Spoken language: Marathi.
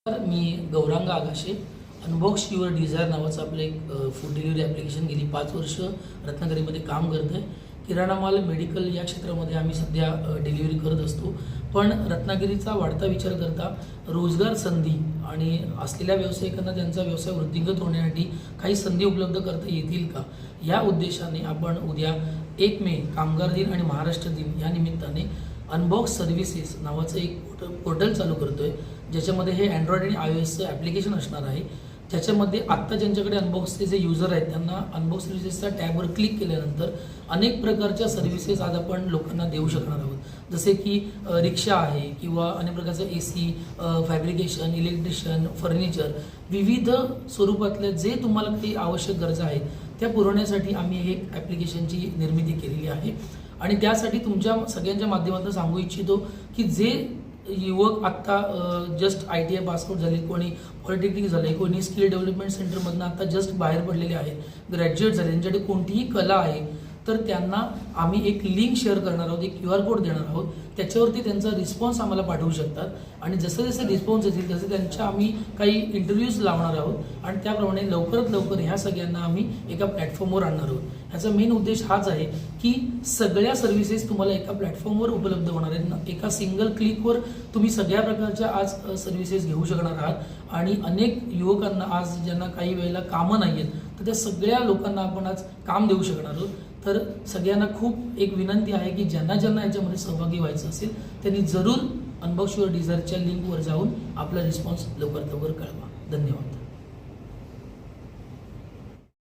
Me Gaurang Agashe unbox your desire नावाचं आपलं एक फूड डिलिव्हरी ॲप्लिकेशन गेली 5 वर्ष रत्नागिरीमध्ये काम करतं आहे. किराणा माल मेडिकल या क्षेत्रामध्ये आम्ही सध्या डिलिव्हरी करत असतो. पण रत्नागिरीचा वाढता विचार करता रोजगार संधी आणि असलेल्या व्यावसायिकांना त्यांचा व्यवसाय वृद्धिंगत होण्यासाठी काही संधी उपलब्ध करता येतील का, या उद्देशाने आपण उद्या 1 मे कामगार दिन आणि महाराष्ट्र दिन या निमित्ताने अनबॉक्स सर्व्हिसेस नावाचं एक पोर्टल चालू करतो आहे, ज्याच्यामध्ये हे अँड्रॉइड आणि iOSचं ॲप्लिकेशन असणार आहे. ज्याच्यामध्ये आत्ता ज्यांच्याकडे अनबॉक्सचे जे युजर आहेत त्यांना अनबॉक्स सर्व्हिसेसच्या टॅबवर क्लिक केल्यानंतर अनेक प्रकारच्या सर्व्हिसेस आज आपण लोकांना देऊ शकणार आहोत. जसे की रिक्षा आहे किंवा अनेक प्रकारचं AC, फॅब्रिकेशन, इलेक्ट्रिशियन, फर्निचर, विविध स्वरूपातल्या जे तुम्हाला काही आवश्यक गरजा आहेत त्या पुरवण्यासाठी आम्ही हे ॲप्लिकेशनची निर्मिती केलेली आहे. आणि त्यासाठी तुमच्या सगळ्यांच्या माध्यमातून सांगू इच्छितो की जे युवक आत्ता जस्ट ITI पासआउट झाले, कोणी पॉलिटेक्निक झाले, कोणी स्किल डेव्हलपमेंट सेंटरमधून आत्ता जस्ट बाहेर पडलेले आहेत, ग्रॅज्युएट झाले, त्यांच्याकडे कोणतीही कला आहे, तर त्यांना आम्ही एक लिंक शेअर करणार आहोत, एक QR कोड देणार आहोत. त्याच्यावरती त्यांचा रिस्पॉन्स आम्हाला पाठवू शकतात आणि जसे जसे रिस्पॉन्स येतील तसे त्यांच्या आम्ही काही इंटरव्ह्यूज लावणार आहोत आणि त्याप्रमाणे लवकरात लवकर ह्या सगळ्यांना आम्ही एका प्लॅटफॉर्मवर आणणार आहोत. ह्याचा मेन उद्देश हाच आहे की सगळ्या सर्व्हिसेस तुम्हाला एका प्लॅटफॉर्मवर उपलब्ध होणार आहेत. एका सिंगल क्लिकवर तुम्ही सगळ्या प्रकारच्या आज सर्व्हिसेस घेऊ शकणार आहात आणि अनेक युवकांना आज ज्यांना काही वेळेला कामं नाही आहेत तर त्या सगळ्या लोकांना आपण आज काम देऊ शकणार आहोत. तर सगळ्यांना खूप एक विनंती आहे की ज्यांना याच्यामध्ये सहभागी व्हायचं असेल त्यांनी जरूर अनबॉक्स युअर डिझायरच्या लिंकवर जाऊन आपला रिस्पॉन्स लवकरात लवकर कळवा. धन्यवाद.